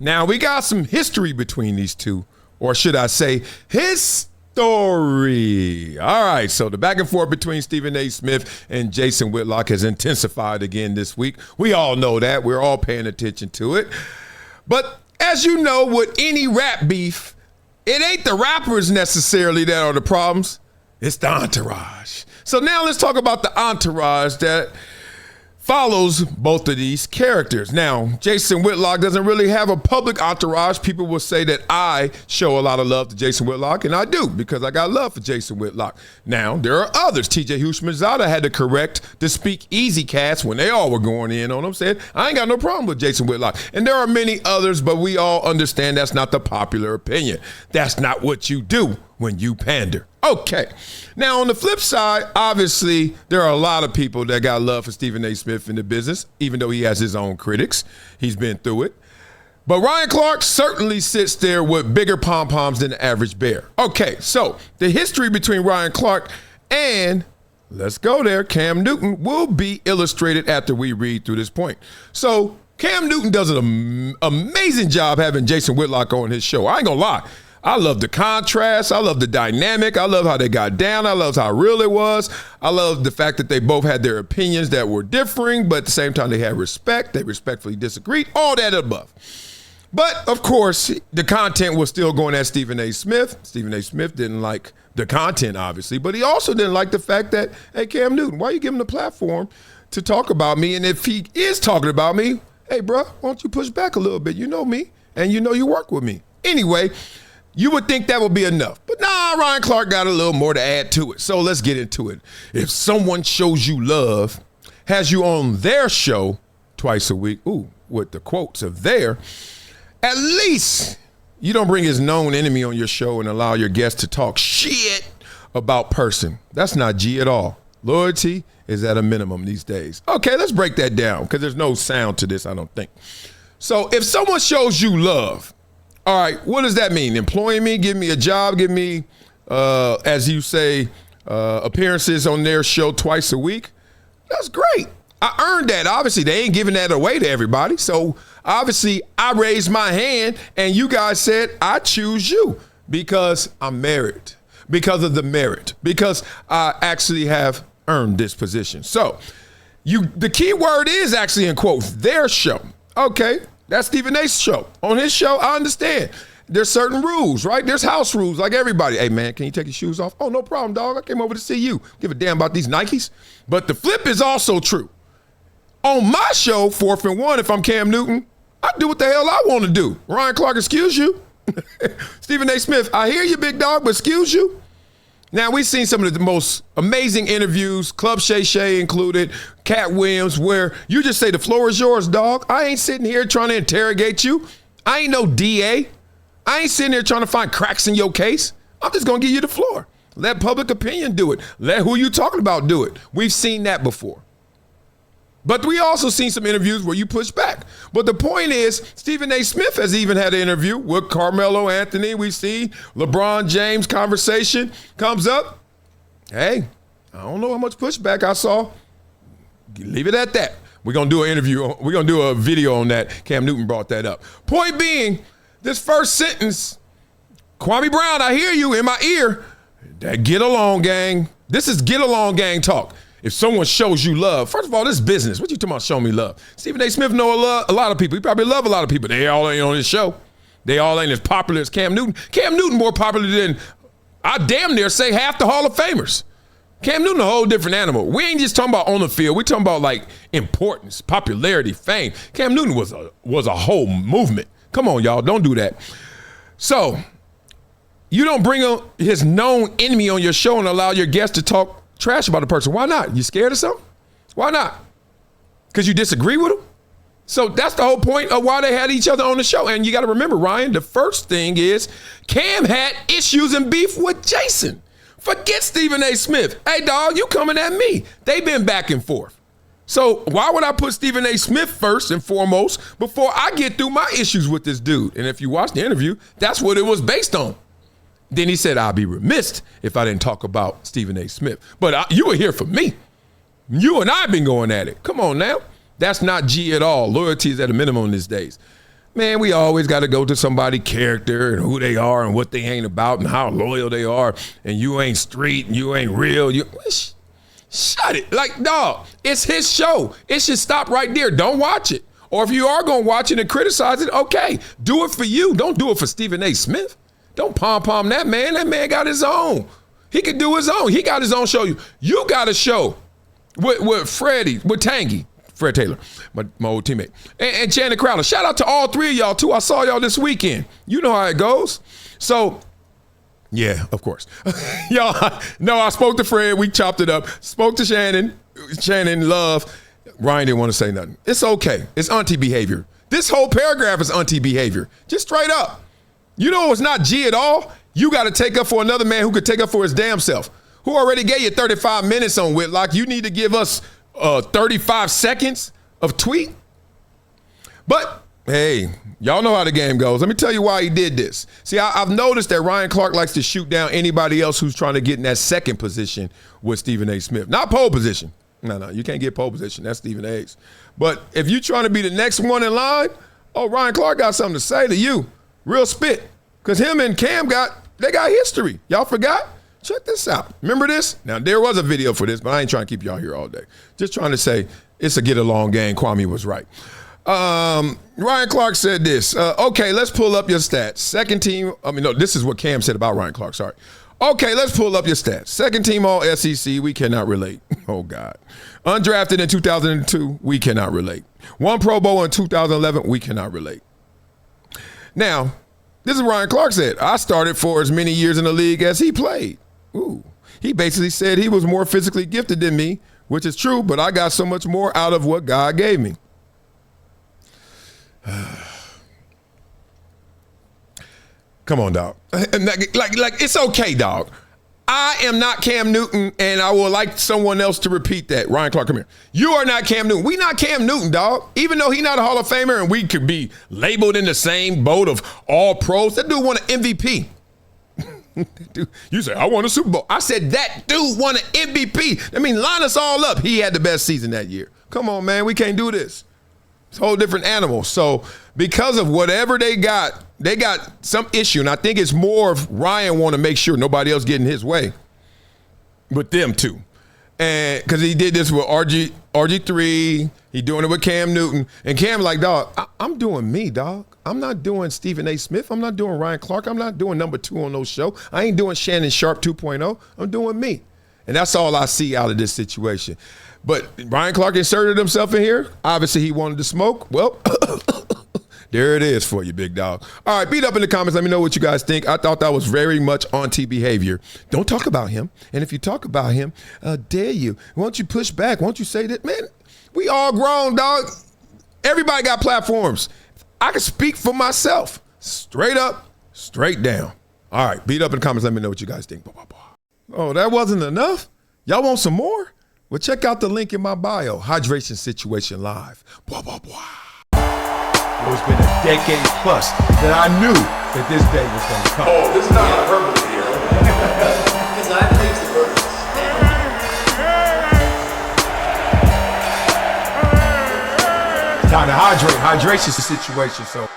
Now, we got some history between these two, or should I say his story. All right, so the back and forth between Stephen A. Smith and Jason Whitlock has intensified again this week. We all know that. We're all paying attention to it. But as you know, with any rap beef, it ain't the rappers necessarily that are the problems. It's the entourage. So now let's talk about the entourage that follows both of these characters. Now, Jason Whitlock doesn't really have a public entourage. People will say that I show a lot of love to Jason Whitlock, and I do, because I got love for Jason Whitlock. Now, there are others. TJ Hushmanzada had to correct the Speak Easy cast when they all were going in on him, said, I ain't got no problem with Jason Whitlock. And there are many others, but we all understand that's not the popular opinion. That's not what you do when you pander. Okay. Now, on the flip side, obviously, there are a lot of people that got love for Stephen A. Smith in the business, even though he has his own critics. He's been through it. But Ryan Clark certainly sits there with bigger pom-poms than the average bear. Okay, so the history between Ryan Clark and, let's go there, Cam Newton will be illustrated after we read through this point. So Cam Newton does an amazing job having Jason Whitlock on his show. I ain't gonna lie. I love the contrast. I love the dynamic. I love how they got down. I love how real it was. I love the fact that they both had their opinions that were differing, but at the same time they had respect. They respectfully disagreed. All that above. But, of course, the content was still going at Stephen A. Smith. Stephen A. Smith didn't like the content, obviously, but he also didn't like the fact that, hey, Cam Newton, why are you giving the platform to talk about me? And if he is talking about me, hey, bro, why don't you push back a little bit? You know me, and you know you work with me. Anyway, you would think that would be enough. But nah, Ryan Clark got a little more to add to it. So let's get into it. If someone shows you love, has you on their show twice a week, with the quotes of there, at least you don't bring his known enemy on your show and allow your guests to talk shit about person. That's not G at all. Loyalty is at a minimum these days. Okay, let's break that down because there's no sound to this, I don't think. So if someone shows you love, all right, what does that mean? Employing me, give me a job, give me, as you say, appearances on their show twice a week? That's great. I earned that. Obviously, they ain't giving that away to everybody. So obviously, I raised my hand, and you guys said, I choose you because I'm married, because of the merit, because I actually have earned this position. So the key word is actually in quotes, their show. Okay. That's Stephen A's show. On his show, I understand. There's certain rules, right? There's house rules like everybody. Hey, man, can you take your shoes off? Oh, no problem, dog. I came over to see you. Give a damn about these Nikes. But the flip is also true. On my show, 4th and 1, if I'm Cam Newton, I do what the hell I want to do. Ryan Clark, excuse you. Stephen A. Smith, I hear you, big dog, but excuse you. Now, we've seen some of the most amazing interviews, Club Shay Shay included, Cat Williams, where you just say the floor is yours, dog. I ain't sitting here trying to interrogate you. I ain't no DA. I ain't sitting here trying to find cracks in your case. I'm just going to give you the floor. Let public opinion do it. Let who you talking about do it. We've seen that before. But we also seen some interviews where you push back. But the point is, Stephen A. Smith has even had an interview with Carmelo Anthony. We see LeBron James conversation comes up. Hey, I don't know how much pushback I saw. Leave it at that. We're going to do an interview. We're going to do a video on that. Cam Newton brought that up. Point being, this first sentence, Kwame Brown, I hear you in my ear. That get along, gang. This is get along, gang talk. If someone shows you love, first of all, this is business. What you talking about showing me love? Stephen A. Smith know a lot of people. He probably love a lot of people. They all ain't on his show. They all ain't as popular as Cam Newton. Cam Newton more popular than, I damn near say, half the Hall of Famers. Cam Newton a whole different animal. We ain't just talking about on the field. We talking about like importance, popularity, fame. Cam Newton was a whole movement. Come on, y'all. Don't do that. So you don't bring his known enemy on your show and allow your guests to talk trash about a person. Why not? You scared of something? Why not? Because you disagree with them? So that's the whole point of why they had each other on the show. And you got to remember, Ryan, the first thing is Cam had issues and beef with Jason. Forget Stephen A. Smith. Hey, dog, you coming at me. They've been back and forth. So why would I put Stephen A. Smith first and foremost before I get through my issues with this dude? And if you watch the interview, that's what it was based on. Then he said, I'd be remiss if I didn't talk about Stephen A. Smith. But you were here for me. You and I have been going at it. Come on now. That's not G at all. Loyalty is at a minimum these days. Man, we always got to go to somebody's character and who they are and what they ain't about and how loyal they are. And you ain't street and you ain't real. Shut it. Like, dog, it's his show. It should stop right there. Don't watch it. Or if you are going to watch it and criticize it, okay, do it for you. Don't do it for Stephen A. Smith. Don't pom-pom that man. That man got his own. He could do his own. He got his own show. You got a show with Freddie, with Tangy. Fred Taylor, my old teammate, and Channing Crowder. Shout out to all three of y'all, too. I saw y'all this weekend. You know how it goes. So, yeah, of course. Y'all, no, I spoke to Fred. We chopped it up. Spoke to Shannon, Love. Ryan didn't want to say nothing. It's okay. It's auntie behavior. This whole paragraph is auntie behavior. Just straight up. You know it's not G at all? You got to take up for another man who could take up for his damn self, who already gave you 35 minutes on Whitlock. You need to give us 35 seconds of tweet. But, hey, y'all know how the game goes. Let me tell you why he did this. See, I've noticed that Ryan Clark likes to shoot down anybody else who's trying to get in that second position with Stephen A. Smith. Not pole position. No, you can't get pole position. That's Stephen A.'s. But if you're trying to be the next one in line, Ryan Clark got something to say to you. Real spit. Because him and Cam got history. Y'all forgot? Check this out. Remember this? Now, there was a video for this, but I ain't trying to keep y'all here all day. Just trying to say it's a get-along game. Kwame was right. Ryan Clark said this. Okay, let's pull up your stats. This is what Cam said about Ryan Clark. Sorry. Okay, let's pull up your stats. Second team all SEC, we cannot relate. Oh, God. Undrafted in 2002, we cannot relate. One Pro Bowl in 2011, we cannot relate. Now, this is what Ryan Clark said. I started for as many years in the league as he played. Ooh. He basically said he was more physically gifted than me, which is true, but I got so much more out of what God gave me. Come on, dog. Like, it's okay, dog. I am not Cam Newton, and I would like someone else to repeat that. Ryan Clark, come here. You are not Cam Newton. We not Cam Newton, dog. Even though he's not a Hall of Famer and we could be labeled in the same boat of all pros, that dude won an MVP. Dude, you say, I won a Super Bowl. I said, that dude won an MVP. I mean, line us all up. He had the best season that year. Come on, man. We can't do this. It's a whole different animal. So because of whatever they got some issue. And I think it's more of Ryan want to make sure nobody else get in his way with them too. And because he did this with RG3, he doing it with Cam Newton. And Cam like, dog, I'm doing me, dog. I'm not doing Stephen A. Smith. I'm not doing Ryan Clark. I'm not doing number 2 on no show. I ain't doing Shannon Sharp 2.0. I'm doing me. And that's all I see out of this situation. But Ryan Clark inserted himself in here. Obviously, he wanted to smoke. Well, there it is for you, big dog. All right, beat up in the comments. Let me know what you guys think. I thought that was very much auntie behavior. Don't talk about him. And if you talk about him, dare you. Why don't you push back? Why don't you say that? Man, we all grown, dog. Everybody got platforms. I can speak for myself. Straight up, straight down. All right, beat up in the comments. Let me know what you guys think. Oh, that wasn't enough? Y'all want some more? Well, check out the link in my bio. Hydration Situation Live. It's been a decade plus that I knew that this day was going to come. Oh, this is not hyperbole here. Because I believe the birds. Time to hydrate. Hydration situation. So.